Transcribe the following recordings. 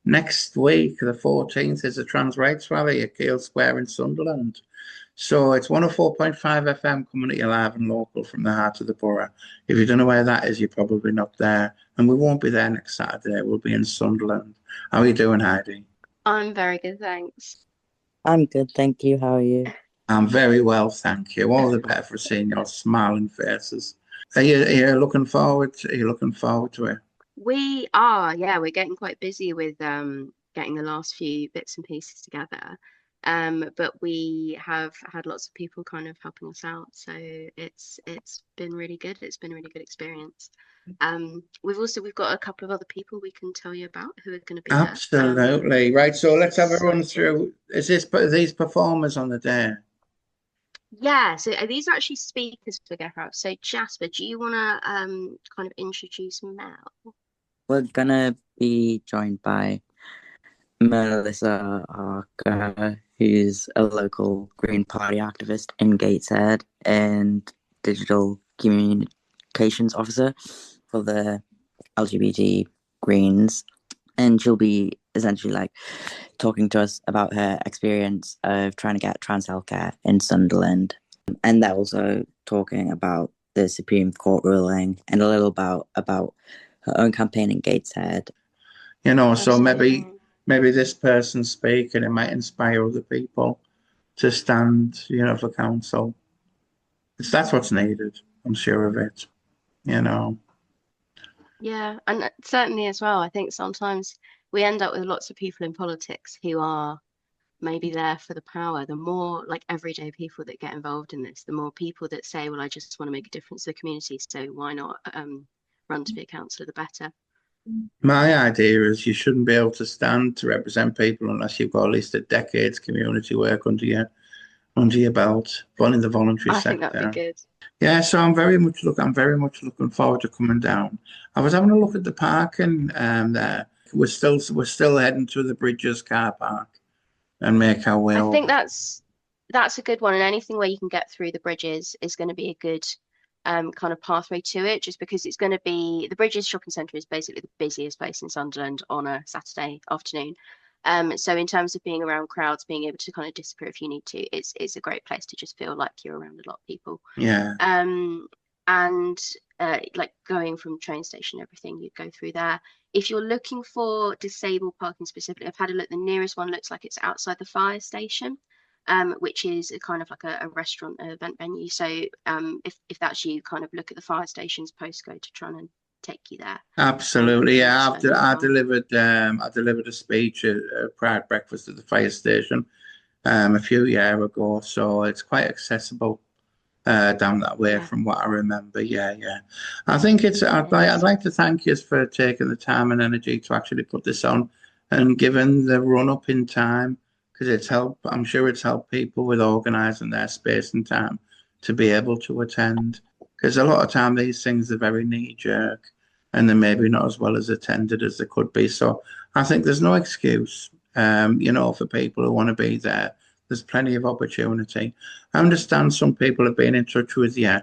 next week, the 14th, is a trans rights rally at Keele Square in Sunderland. So it's 104.5 FM coming at you live and local from the heart of the borough. If you don't know where that is, you're probably not there. And we won't be there next Saturday. We'll be in Sunderland. How are you doing, Heidi? I'm very good, thanks. I'm good, thank you. How are you? I'm very well, thank you. All the better for seeing your smiling faces. Are you looking forward? Are you looking forward to it? We are, yeah, we're getting quite busy with getting the last few bits and pieces together. But we have had lots of people kind of helping us out, so it's been really good. It's been a really good experience. We've got a couple of other people we can tell you about who are going to be there. Absolutely. Right. So let's have a run Exciting. through. Are these performers on the day? Yeah, so these are actually speakers we're going to have. So Jasper, do you want to kind of introduce Mel? We're gonna be joined by Melissa Harker, who's a local Green Party activist in Gateshead and digital communications officer for the LGBT Greens. And she'll be essentially like talking to us about her experience of trying to get trans healthcare in Sunderland. And they're also talking about the Supreme Court ruling and a little about her own campaign in Gateshead. So maybe Absolutely. this person speaking, it might inspire other people to stand, for council. That's what's needed. I'm sure of it. You know. Yeah, and certainly as well, I think sometimes we end up with lots of people in politics who are maybe there for the power. The more like everyday people that get involved in this, the more people that say, well, I just want to make a difference to the community, so why not run to be a councillor, the better. My idea is you shouldn't be able to stand to represent people unless you've got at least a decade's community work under your belt, in the voluntary I think that'd be sector. good. Yeah, so I'm very much looking forward to coming down. I was having a look at the parking there. We're still heading to the Bridges car park and make our way I over. think that's a good one, and anything where you can get through the bridges is going to be a good kind of pathway to it, just because it's going to be the Bridges shopping centre is basically the busiest place in Sunderland on a Saturday afternoon. So in terms of being around crowds, being able to kind of disappear if you need to, it's a great place to just feel like you're around a lot of people. Yeah, And like going from train station, everything you'd go through there. If you're looking for disabled parking specifically, I've had a look. The nearest one looks like it's outside the fire station, which is a kind of like a restaurant event venue. So if that's you, kind of look at the fire station's postcode to try and take you there. absolutely. And that's Yeah, fairly I far. delivered a speech at a pride breakfast at the fire station a few years ago, so it's quite accessible down that way Yeah, from what I remember. Yeah, yeah. I think it I'd is. like to thank you for taking the time and energy to actually put this on and given the run up in time because I'm sure it's helped people with organising their space and time to be able to attend. Because a lot of time these things are very knee jerk and they're maybe not as well as attended as they could be. So I think there's no excuse, for people who want to be there. There's plenty of opportunity. I understand some people have been in touch with you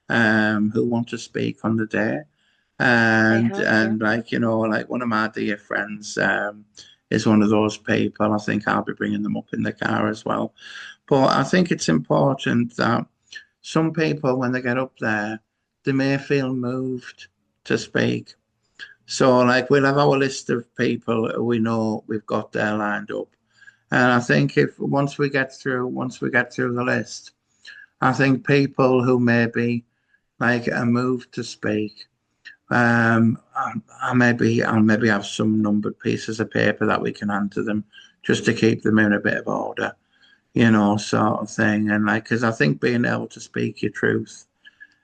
who want to speak on the day. They And have, yeah. and like one of my dear friends is one of those people. I think I'll be bringing them up in the car as well. But I think it's important that some people, when they get up there, they may feel moved to speak. So like we'll have our list of people who we know we've got there lined up. And I think if once we get through the list, I think people who maybe like are moved to speak, I'll maybe have some numbered pieces of paper that we can hand to them just to keep them in a bit of order, sort of thing. And like, because I think being able to speak your truth,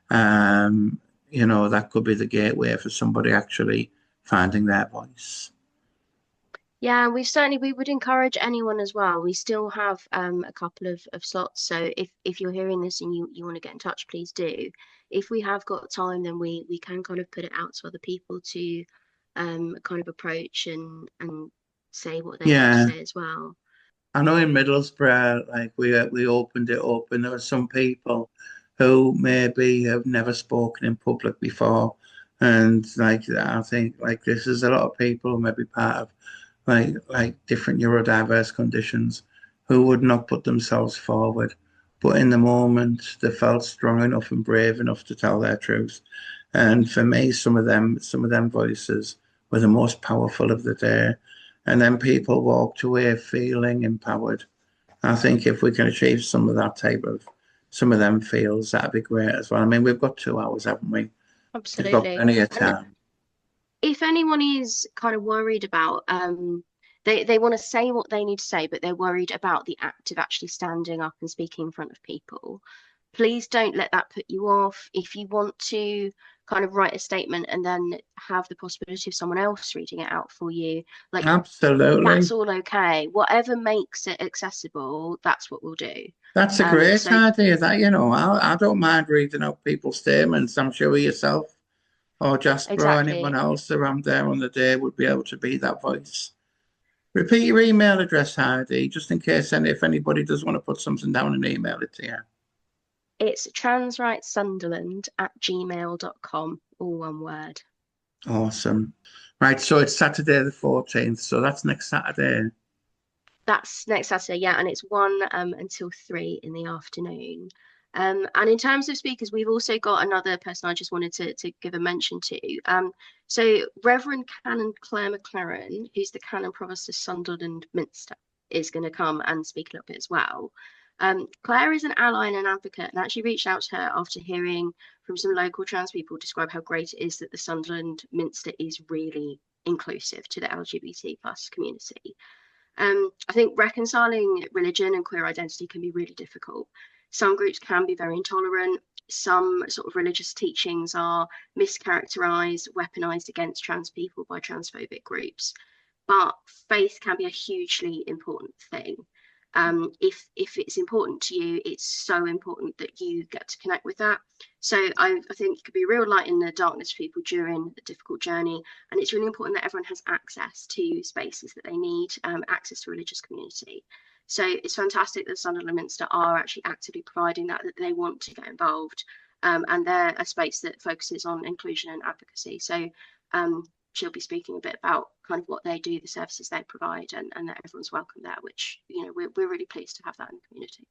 that could be the gateway for somebody actually finding their voice. Yeah, we would encourage anyone as well. We still have a couple of slots. So if you're hearing this and you want to get in touch, please do. If we have got time, then we can kind of put it out to other people to kind of approach and say what they have to Yeah, say as well. I know in Middlesbrough, like we opened it up, and there were some people who maybe have never spoken in public before, and like I think like this is a lot of people who may be part of like different neurodiverse conditions who would not put themselves forward. But in the moment, they felt strong enough and brave enough to tell their truth. And for me, some of them voices were the most powerful of the day. And then people walked away feeling empowered. I think if we can achieve some of that type of some of them feels, that'd be great as well. I mean, we've got 2 hours, haven't we? We've got Absolutely. plenty of And time. if anyone is kind of worried about they want to say what they need to say, but they're worried about the act of actually standing up and speaking in front of people, please don't let that put you off. If you want to kind of write a statement and then have the possibility of someone else reading it out for you, like Absolutely. that's all okay. Whatever makes it accessible, that's what we'll do. That's a great So idea. That, I don't mind reading out people's statements. I'm sure yourself or Jasper or anyone exactly. else around there on the day would be able to be that voice. Repeat your email address, Heidi, just in case if anybody does want to put something down and email it to you. It's transrightsunderland@gmail.com, all one word. Awesome. Right, so it's Saturday the 14th, so that's next Saturday. That's next Saturday, yeah, and it's 1 until 3 in the afternoon. And in terms of speakers, we've also got another person I just wanted to give a mention to. So Reverend Canon Claire McLaren, who's the Canon Provost of Sunderland Minster, is going to come and speak a little bit as well. Claire is an ally and an advocate, and actually reached out to her after hearing from some local trans people describe how great it is that the Sunderland Minster is really inclusive to the LGBT plus community. I think reconciling religion and queer identity can be really difficult. Some groups can be very intolerant. Some sort of religious teachings are mischaracterized, weaponized against trans people by transphobic groups. But faith can be a hugely important thing. If it's important to you, it's so important that you get to connect with that. So I think it could be a real light in the darkness for people during a difficult journey. And it's really important that everyone has access to spaces that they need, access to religious community. So it's fantastic that Sunderland Minster are actually actively providing that they want to get involved. And they're a space that focuses on inclusion and advocacy. So she'll be speaking a bit about kind of what they do, the services they provide, and that everyone's welcome there, which, we're really pleased to have that in the community.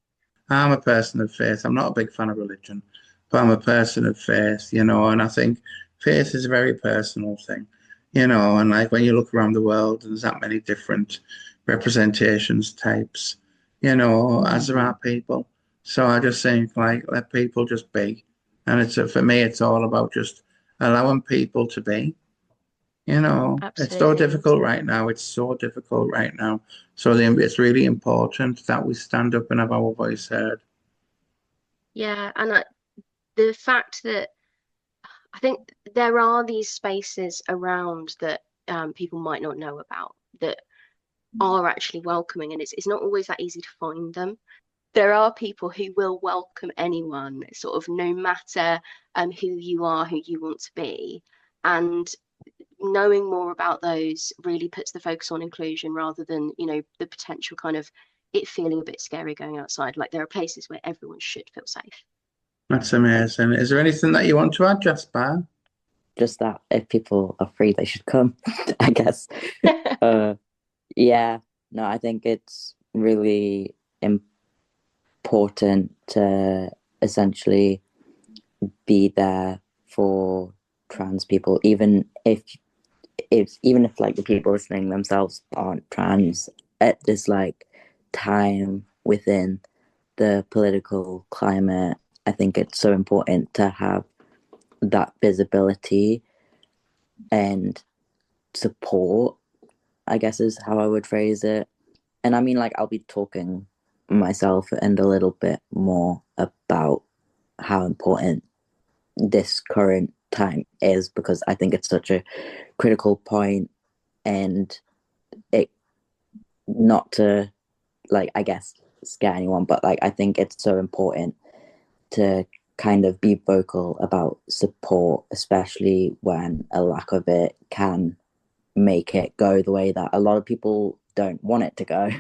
I'm a person of faith. I'm not a big fan of religion, but I'm a person of faith, and I think faith is a very personal thing, and like when you look around the world, there's that many different representations types, as there are people. So I just think like let people just be. And for me, it's all about just allowing people to be. It's so Absolutely. difficult right now. It's so difficult right now. So it's really important that we stand up and have our voice heard. Yeah, and the fact that I think there are these spaces around that people might not know about that are actually welcoming, and it's not always that easy to find them. There are people who will welcome anyone, sort of no matter who you are, who you want to be, and knowing more about those really puts the focus on inclusion rather than the potential kind of it feeling a bit scary going outside. Like there are places where everyone should feel safe. That's amazing. Is there anything that you want to add, Jasper? Just that if people are free, they should come, I guess. Yeah, no, I think it's really important to essentially be there for trans people, even if like the people listening themselves aren't trans, at this like time within the political climate. I think it's so important to have that visibility and support, I guess is how I would phrase it. And I mean, like, I'll be talking myself and a little bit more about how important this current time is, because I think it's such a critical point, and it, not to, like, I guess, scare anyone, but like, I think it's so important to kind of be vocal about support, especially when a lack of it can make it go the way that a lot of people don't want it to go.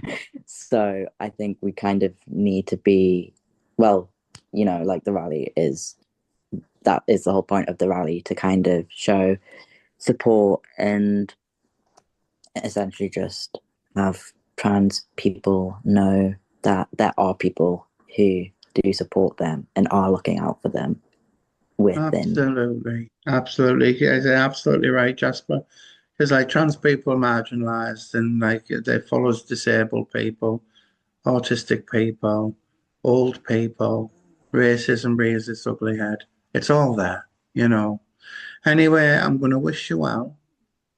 So I think we kind of need to be, well, like the rally that is the whole point of the rally, to kind of show support and essentially just have trans people know that there are people who do support them and are looking out for them within. Absolutely. You're absolutely right, Jasper. Because like trans people are marginalised, and like they follow disabled people, autistic people, old people, racism rears its ugly head. It's all there, you know. Anyway, I'm going to wish you well.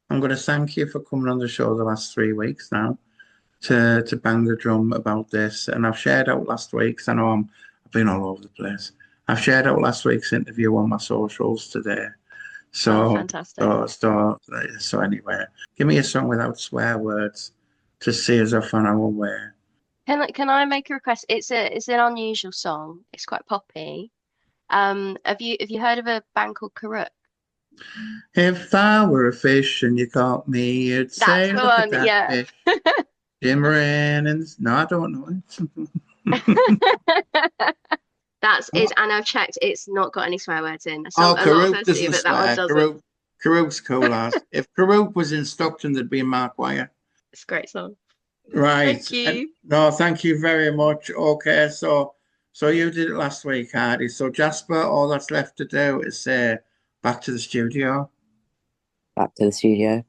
I'm going to thank you for coming on the show the last 3 weeks now to bang the drum about this. And I've shared out last week's. I know I've been all over the place. I've shared out last week's interview on my socials today. So, fantastic. So anyway, give me a song without swear words to see us off on our way. Can I make a request? It's an unusual song. It's quite poppy. Have you heard of a band called Karuk? If I were a fish and you caught me, you'd say, That's the "Look at one, that yeah. fish, shimmering." And no, I don't know it. And I've checked. It's not got any swear words in. A lot of Karuk us do, doesn't but that one swear. doesn't. Karuk's cool as. If Karuk was in Stockton, there'd be Mark Wire. It's a great song. Right. Thank you. No, thank you very much. Okay, so you did it last week, Heidi. So Jasper, all that's left to do is say back to the studio. Back to the studio.